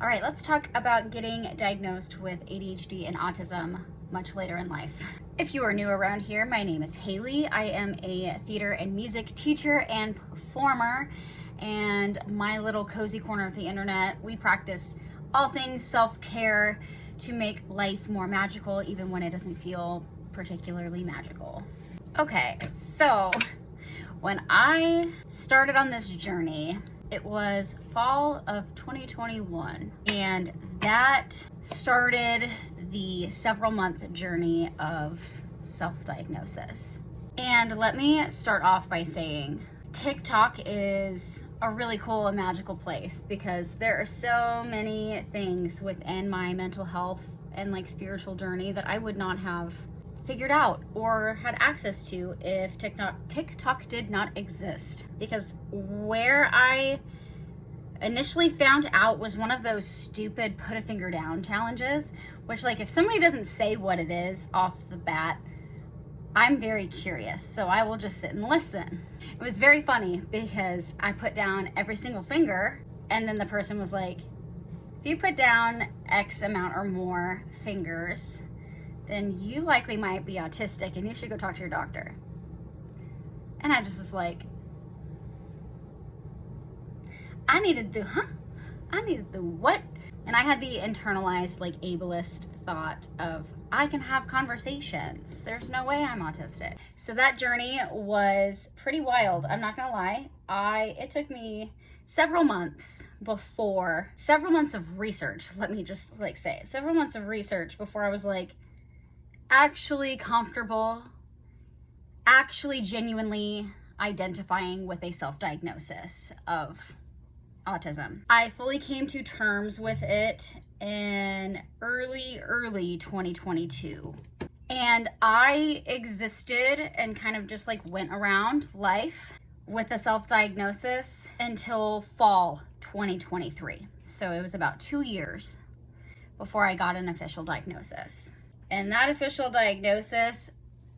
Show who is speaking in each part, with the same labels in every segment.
Speaker 1: All right, let's talk about getting diagnosed with ADHD and autism much later in life. If you are new around here, my name is Haley. I am a theater and music teacher and performer, and my little cozy corner of the internet, we practice all things self-care to make life more magical, even when it doesn't feel particularly magical. Okay, so when I started on this journey, it was fall of 2021, and that started the several month journey of self-diagnosis. And let me start off by saying TikTok is a really cool and magical place because there are so many things within my mental health and like spiritual journey that I would not have figured out or had access to if TikTok did not exist. Because where I initially found out was one of those stupid put a finger down challenges, which like if somebody doesn't say what it is off the bat, I'm very curious, so I will just sit and listen. It was very funny because I put down every single finger, and then the person was like, if you put down X amount or more fingers, then you likely might be autistic and you should go talk to your doctor. And I just was like, I needed to, what? And I had the internalized like ableist thought of, I can have conversations. There's no way I'm autistic. So that journey was pretty wild. I'm not gonna lie. It took me several months of research. Let me just like say it. Several months of research before I was like, actually comfortable, actually genuinely identifying with a self-diagnosis of autism. I fully came to terms with it in early 2022. And I existed and kind of just like went around life with a self-diagnosis until fall 2023. So it was about 2 years before I got an official diagnosis. And that official diagnosis,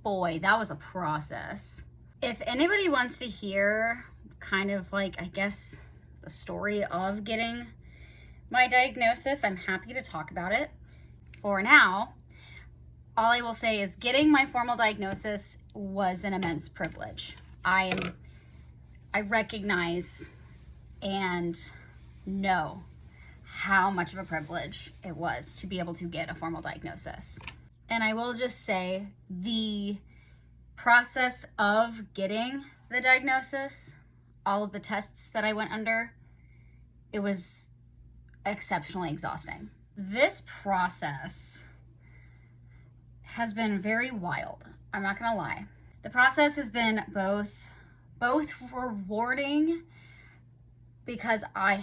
Speaker 1: boy, that was a process. If anybody wants to hear kind of like, I guess, the story of getting my diagnosis, I'm happy to talk about it. For now, all I will say is getting my formal diagnosis was an immense privilege. I recognize and know how much of a privilege it was to be able to get a formal diagnosis. And I will just say the process of getting the diagnosis, all of the tests that I went under, it was exceptionally exhausting. This process has been very wild. I'm not gonna lie. The process has been both rewarding because I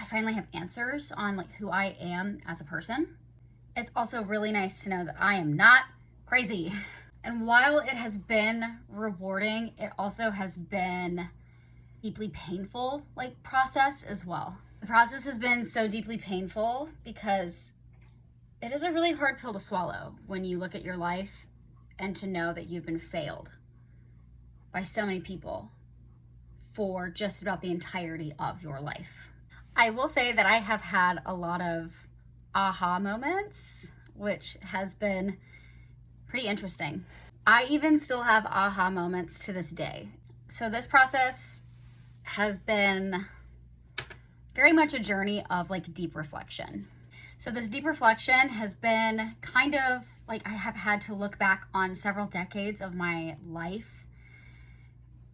Speaker 1: finally have answers on like who I am as a person. It's also really nice to know that I am not crazy. And while it has been rewarding, it also has been deeply painful like process as well. The process has been so deeply painful because it is a really hard pill to swallow when you look at your life and to know that you've been failed by so many people for just about the entirety of your life. I will say that I have had a lot of aha moments, which has been pretty interesting. I even still have aha moments to this day. So this process has been very much a journey of like deep reflection. So this deep reflection has been kind of like I have had to look back on several decades of my life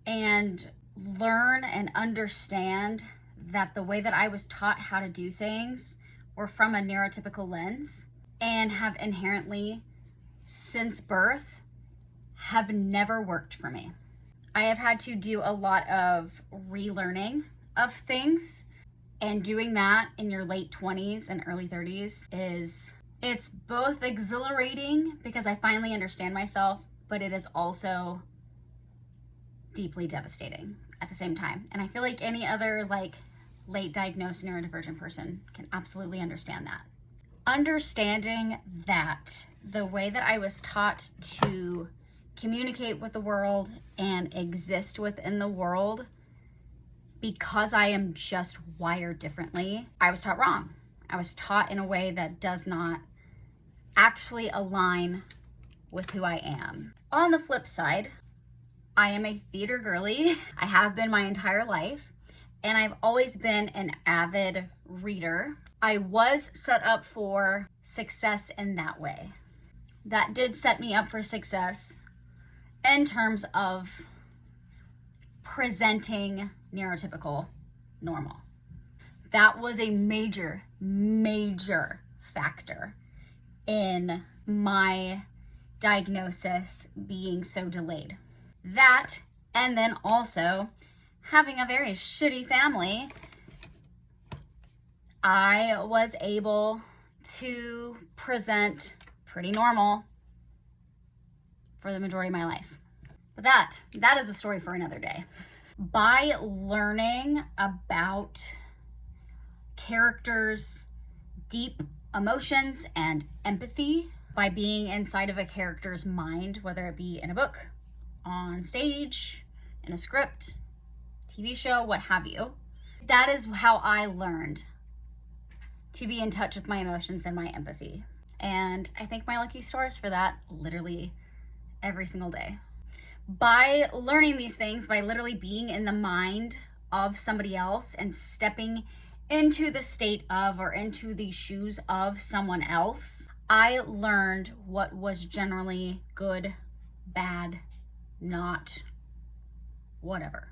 Speaker 1: and learn and understand that the way that I was taught how to do things were from a neurotypical lens and have inherently, since birth, have never worked for me. I have had to do a lot of relearning of things, and doing that in your late 20s and early 30s it's both exhilarating because I finally understand myself, but it is also deeply devastating at the same time. And I feel like any other like late diagnosed neurodivergent person can absolutely understand that. Understanding that the way that I was taught to communicate with the world and exist within the world because I am just wired differently, I was taught wrong. I was taught in a way that does not actually align with who I am. On the flip side, I am a theater girly. I have been my entire life, and I've always been an avid reader. I was set up for success in that way. That did set me up for success in terms of presenting neurotypical normal. That was a major, major factor in my diagnosis being so delayed. That, and then also having a very shitty family, I was able to present pretty normal for the majority of my life. But that is a story for another day. By learning about characters' deep emotions and empathy, by being inside of a character's mind, whether it be in a book, on stage, in a script, TV show, what have you, that is how I learned to be in touch with my emotions and my empathy. And I thank my lucky stars for that literally every single day. By learning these things, by literally being in the mind of somebody else and stepping into the state of or into the shoes of someone else, I learned what was generally good, bad, not, whatever.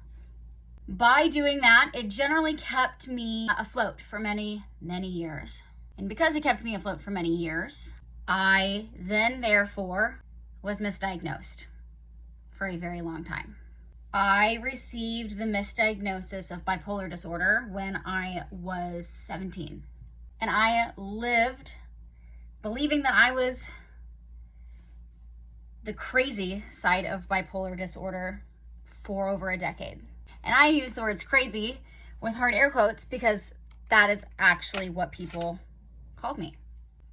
Speaker 1: By doing that, it generally kept me afloat for many, many years. And because it kept me afloat for many years, I then therefore was misdiagnosed for a very long time. I received the misdiagnosis of bipolar disorder when I was 17. And I lived believing that I was the crazy side of bipolar disorder for over a decade. And I use the words crazy with hard air quotes because that is actually what people called me.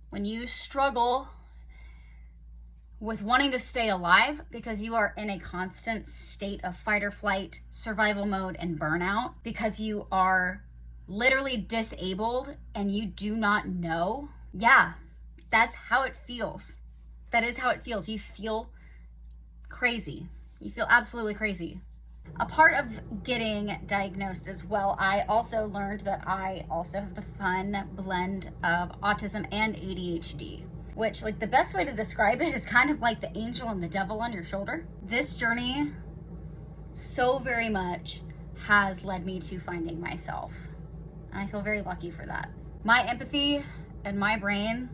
Speaker 1: When you struggle with wanting to stay alive because you are in a constant state of fight or flight, survival mode, and burnout, because you are literally disabled and you do not know, yeah, that's how it feels. That is how it feels. You feel crazy. You feel absolutely crazy. A part of getting diagnosed as well, I also learned that I also have the fun blend of autism and ADHD, which, like, the best way to describe it is kind of like the angel and the devil on your shoulder. This journey so very much has led me to finding myself. And I feel very lucky for that. My empathy and my brain,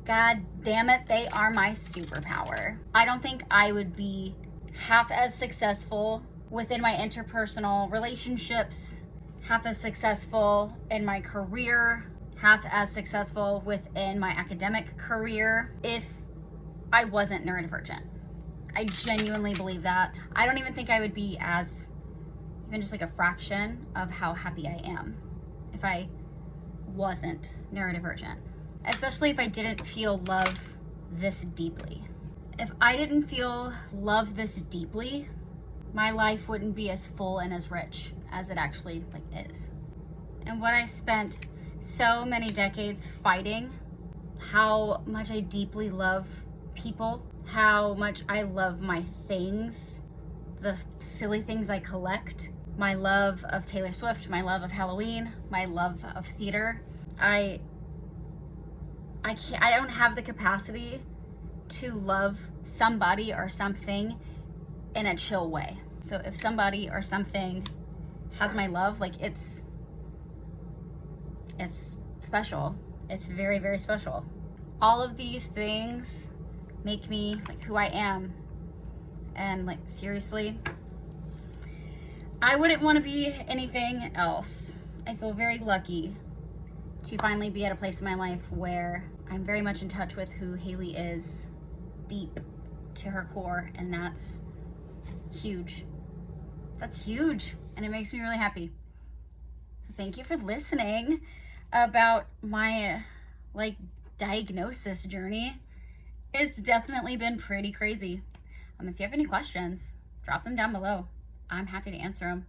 Speaker 1: God damn it, they are my superpower. I don't think I would be half as successful within my interpersonal relationships, half as successful in my career, half as successful within my academic career if I wasn't neurodivergent. I genuinely believe that. I don't even think I would be as, even just like a fraction of how happy I am if I wasn't neurodivergent. Especially if I didn't feel love this deeply. If I didn't feel love this deeply, my life wouldn't be as full and as rich as it actually is. And what I spent so many decades fighting, how much I deeply love people, how much I love my things, the silly things I collect, my love of Taylor Swift, my love of Halloween, my love of theater. I don't have the capacity to love somebody or something in a chill way. So if somebody or something has my love, it's special. It's very, very special. All of these things make me who I am. And seriously, I wouldn't want to be anything else. I feel very lucky to finally be at a place in my life where I'm very much in touch with who Haley is, deep to her core, and that's huge. That's huge, and it makes me really happy. So thank you for listening about my diagnosis journey. It's definitely been pretty crazy. If you have any questions, drop them down below. I'm happy to answer them.